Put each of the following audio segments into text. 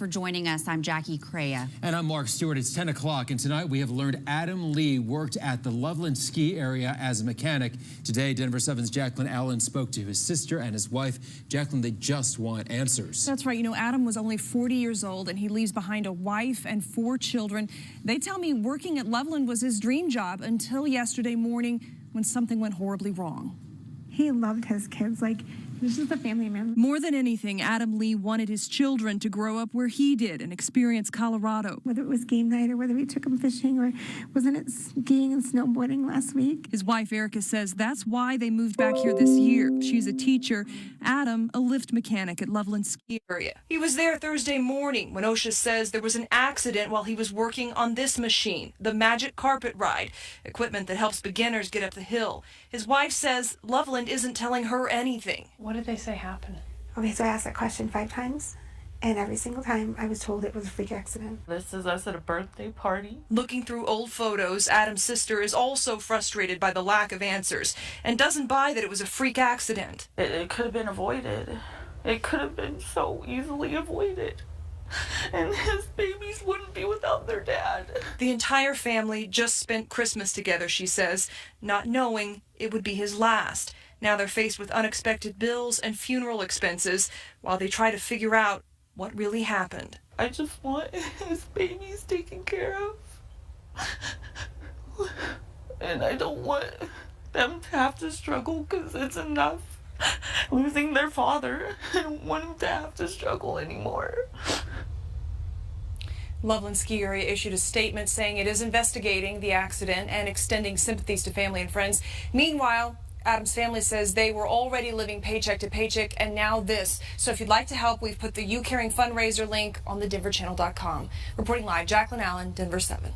for joining us. I'm Jackie Crea. And I'm Mark Stewart. It's 10 o'clock, and tonight we have learned Adam Lee worked at the Loveland ski area as a mechanic. Today, Denver 7's Jacqueline Allen spoke to his sister and his wife. Jacqueline, they just want answers. That's right. You know, Adam was only 40 years old, and he leaves behind a wife and 4 children. They tell me working at Loveland was his dream job until yesterday morning when something went horribly wrong. He loved his kids. Like, he was just a family man. More than anything, Adam Lee wanted his children to grow up where he did and experience Colorado. Whether it was game night or whether we took him fishing or wasn't it skiing and snowboarding last week. His wife, Erica, says that's why they moved back here this year. She's a teacher. Adam, a lift mechanic at Loveland ski area. He was there Thursday morning when OSHA says there was an accident while he was working on this machine, the Magic Carpet Ride, equipment that helps beginners get up the hill. His wife says Loveland isn't telling her anything. What did they say happened? Okay, so I asked that question 5 times, and every single time I was told it was a freak accident. This is us at a birthday party. Looking through old photos, Adam's sister is also frustrated by the lack of answers and doesn't buy that it was a freak accident. It could have been avoided. It could have been so easily avoided. And his babies wouldn't be without their dad. The entire family just spent Christmas together, she says, not knowing it would be his last. Now they're faced with unexpected bills and funeral expenses while they try to figure out what really happened. I just want his babies taken care of. And I don't want them to have to struggle because it's enough losing their father. I don't want them to have to struggle anymore. Loveland Ski Area issued a statement saying it is investigating the accident and extending sympathies to family and friends. Meanwhile, Adam's family says they were already living paycheck to paycheck, and now this. So if you'd like to help, we've put the You Caring fundraiser link on the denverchannel.com. Reporting live, Jacqueline Allen, Denver 7.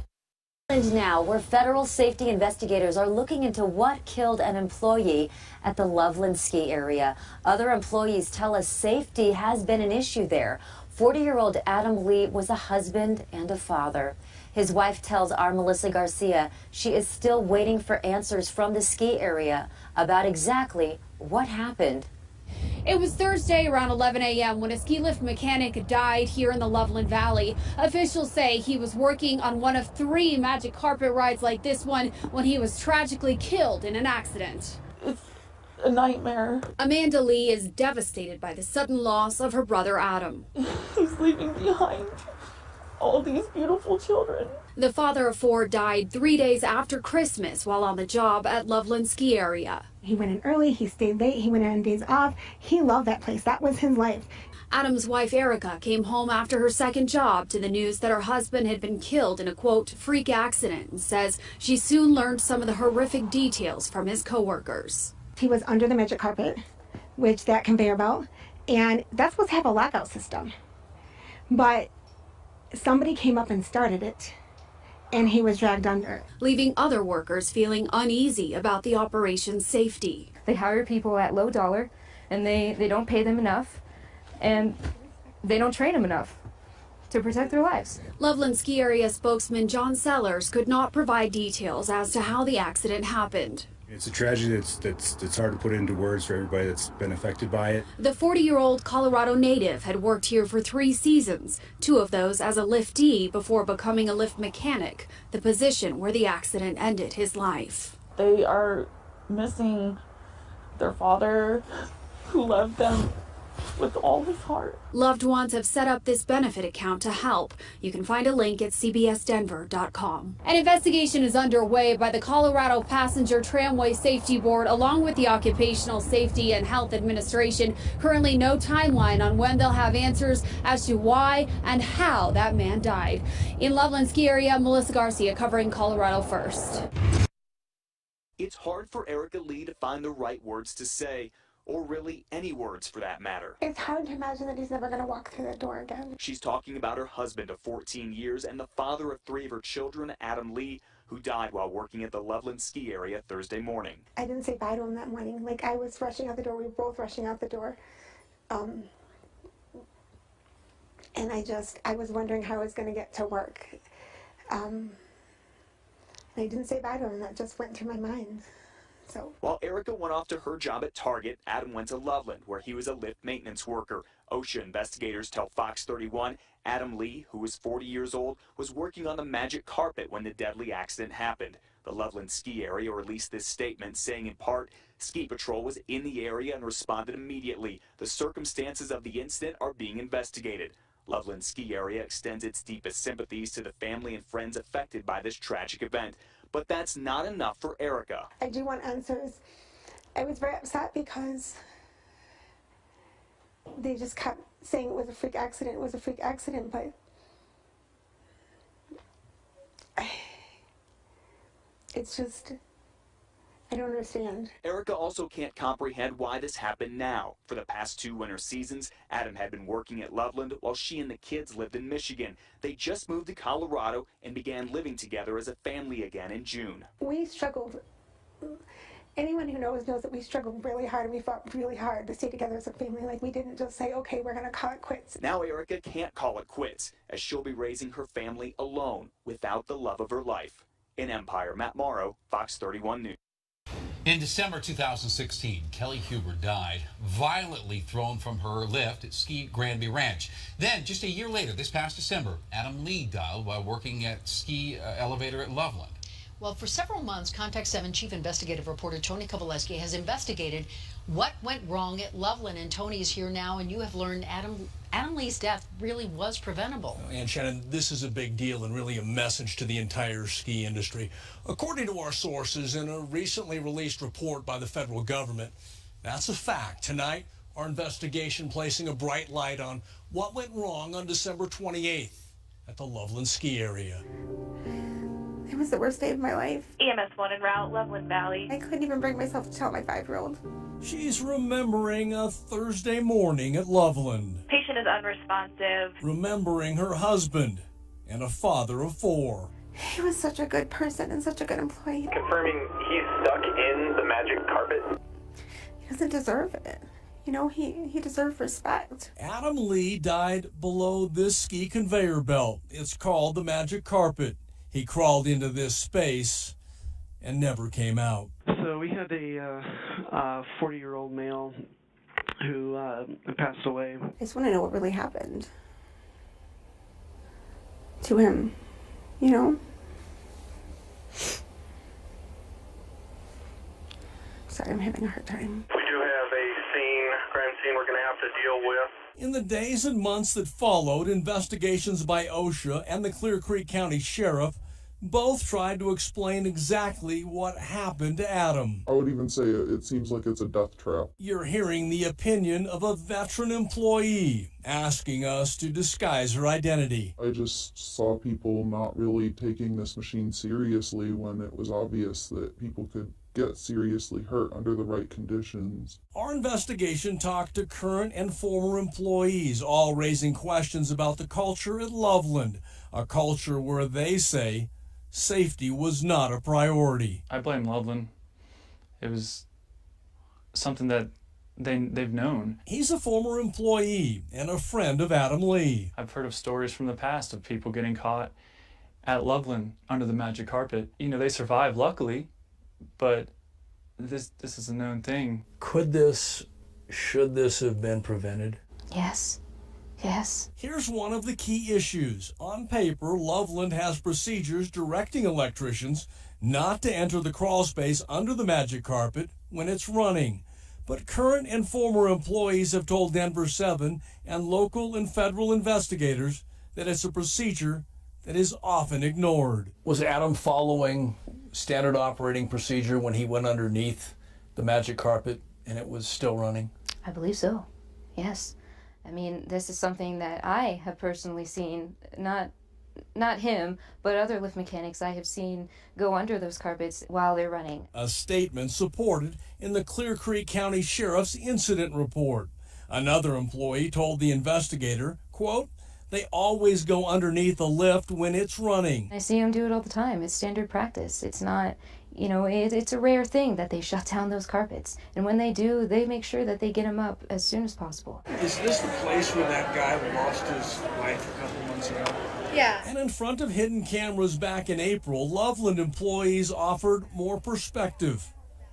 And now, where federal safety investigators are looking into what killed an employee at the Loveland ski area. Other employees tell us safety has been an issue there. 40-year-old Adam Lee was a husband and a father. His wife tells our Melissa Garcia she is still waiting for answers from the ski area about exactly what happened. It was Thursday around 11 a.m. when a ski lift mechanic died here in the Loveland Valley. Officials say he was working on one of 3 magic carpet rides like this one when he was tragically killed in an accident. It's a nightmare. Amanda Lee is devastated by the sudden loss of her brother Adam. He's leaving behind all these beautiful children. The father of 4 died 3 days after Christmas while on the job at Loveland ski area. He went in early, he stayed late, he went in on days off. He loved that place. That was his life. Adam's wife Erica came home after her second job to the news that her husband had been killed in a, quote, freak accident, and says she soon learned some of the horrific details from his coworkers. He was under the magic carpet, which that conveyor belt, and that's supposed to have a lockout system. But somebody came up and started it, and he was dragged under. Leaving other workers feeling uneasy about the operation's safety. They hire people at low dollar, and they don't pay them enough, and they don't train them enough to protect their lives. Loveland ski area spokesman John Sellers could not provide details as to how the accident happened. It's a tragedy that's hard to put into words for everybody that's been affected by it. The 40-year-old Colorado native had worked here for 3 seasons, 2 of those as a liftee before becoming a lift mechanic, the position where the accident ended his life. They are missing their father who loved them with all his heart. Loved ones have set up this benefit account to help. You can find a link at cbsdenver.com. An investigation is underway by the Colorado Passenger Tramway Safety Board along with the Occupational Safety and Health Administration. Currently no timeline on when they'll have answers as to why and how that man died. In Loveland ski area, Melissa Garcia covering Colorado First. It's hard for Erica Lee to find the right words to say, or really any words for that matter. It's hard to imagine that he's never going to walk through that door again. She's talking about her husband of 14 years and the father of 3 of her children, Adam Lee, who died while working at the Loveland ski area Thursday morning. I didn't say bye to him that morning. Like, I was rushing out the door. We were both rushing out the door. And I was wondering how I was going to get to work. And I didn't say bye to him. That just went through my mind. So while Erica went off to her job at Target, Adam went to Loveland, where he was a lift maintenance worker. OSHA investigators tell Fox 31 Adam Lee, who was 40 years old, was working on the magic carpet when the deadly accident happened. The Loveland ski area released this statement saying in part, Ski Patrol was in the area and responded immediately. The circumstances of the incident are being investigated. Loveland ski area extends its deepest sympathies to the family and friends affected by this tragic event. But that's not enough for Erica. I do want answers. I was very upset because they just kept saying it was a freak accident, but it's just, I don't understand. Erica also can't comprehend why this happened now. For the past 2 winter seasons, Adam had been working at Loveland while she and the kids lived in Michigan. They just moved to Colorado and began living together as a family again in June. We struggled. Anyone who knows that we struggled really hard and we fought really hard to stay together as a family. Like, we didn't just say, okay, we're going to call it quits. Now Erica can't call it quits, as she'll be raising her family alone without the love of her life. In Empire, Matt Morrow, Fox 31 News. In December 2016, Kelly Huber died, violently thrown from her lift at Ski Granby Ranch. Then, just a year later, this past December, Adam Lee died while working at ski elevator at Loveland. Well, for several months, Contact 7 Chief Investigative Reporter Tony Kovaleski has investigated what went wrong at Loveland. And Tony is here now, and you have learned Adam Lee's death really was preventable. And Shannon, this is a big deal and really a message to the entire ski industry. According to our sources in a recently released report by the federal government, that's a fact. Tonight, our investigation placing a bright light on what went wrong on December 28th at the Loveland ski area. It was the worst day of my life. EMS 1 en route, Loveland Valley. I couldn't even bring myself to tell my 5-year-old. She's remembering a Thursday morning at Loveland. Patient is unresponsive. Remembering her husband and a father of 4. He was such a good person and such a good employee. Confirming he's stuck in the magic carpet. He doesn't deserve it. You know, he deserved respect. Adam Lee died below this ski conveyor belt. It's called the magic carpet. He crawled into this space and never came out. So we had a 40-year-old male who passed away. I just want to know what really happened to him, you know? Sorry, I'm having a hard time. We do have a crime scene we're going to have to deal with. In the days and months that followed, investigations by OSHA and the Clear Creek County Sheriff both tried to explain exactly what happened to Adam. I would even say it seems like it's a death trap. You're hearing the opinion of a veteran employee asking us to disguise her identity. I just saw people not really taking this machine seriously when it was obvious that people could get seriously hurt under the right conditions. Our investigation talked to current and former employees, all raising questions about the culture at Loveland, a culture where they say safety was not a priority. I blame Loveland. It was something that they've known. He's a former employee and a friend of Adam Lee. I've heard of stories from the past of people getting caught at Loveland under the magic carpet. You know, they survived, luckily, but this is a known thing. Should this have been prevented? Yes. Yes. Here's one of the key issues. On paper, Loveland has procedures directing electricians not to enter the crawl space under the magic carpet when it's running. But current and former employees have told Denver 7 and local and federal investigators that it's a procedure that is often ignored. Was Adam following standard operating procedure when he went underneath the magic carpet and it was still running? I believe so, yes. I mean, this is something that I have personally seen, not him, but other lift mechanics I have seen go under those carpets while they're running. A statement supported in the Clear Creek County Sheriff's incident report. Another employee told the investigator, quote, "They always go underneath a lift when it's running." I see them do it all the time. It's standard practice. It's not, you know, it's a rare thing that they shut down those carpets. And when they do, they make sure that they get them up as soon as possible. Is this the place where that guy lost his life a couple months ago? Yeah. And in front of hidden cameras back in April, Loveland employees offered more perspective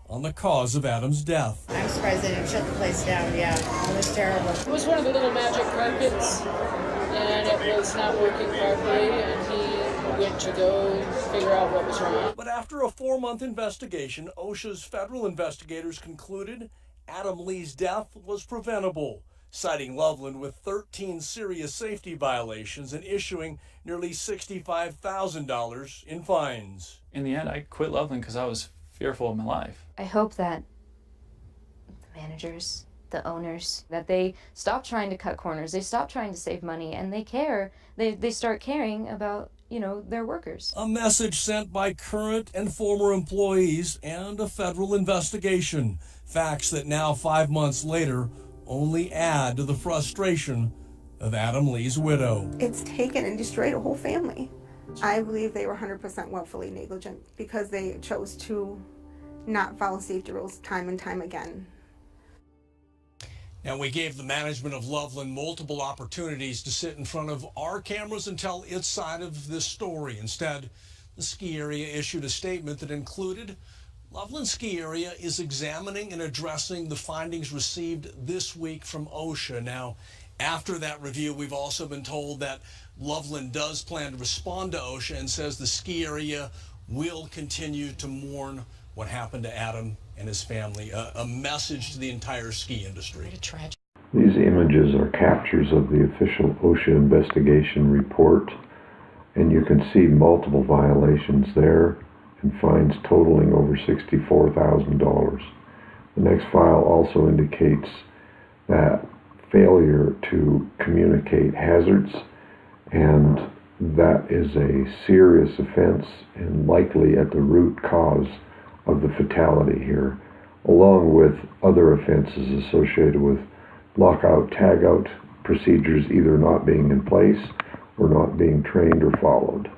on the cause of Adam's death. I'm surprised they didn't shut the place down, yeah. was terrible. It was one of the little magic carpets, and it was not working properly, and he went to go figure out what was wrong. But after a 4-month investigation, OSHA's federal investigators concluded Adam Lee's death was preventable, citing Loveland with 13 serious safety violations and issuing nearly $65,000 in fines. In the end, I quit Loveland because I was fearful of my life. I hope that the managers, the owners, that they stop trying to cut corners, they stop trying to save money, and they care. They start caring about, their workers. A message sent by current and former employees and a federal investigation. Facts that now, 5 months later, only add to the frustration of Adam Lee's widow. It's taken and destroyed a whole family. I believe they were 100% willfully negligent because they chose to not follow safety rules time and time again. And we gave the management of Loveland multiple opportunities to sit in front of our cameras and tell its side of this story. Instead, the ski area issued a statement that included Loveland Ski Area is examining and addressing the findings received this week from OSHA. Now, after that review, we've also been told that Loveland does plan to respond to OSHA and says the ski area will continue to mourn what happened to Adam and his family. A message to the entire ski industry. What a tragedy. These images are captures of the official OSHA investigation report, and you can see multiple violations there and fines totaling over $64,000. The next file also indicates that failure to communicate hazards, and that is a serious offense and likely at the root cause of the fatality here, along with other offenses associated with lockout, tagout procedures either not being in place or not being trained or followed.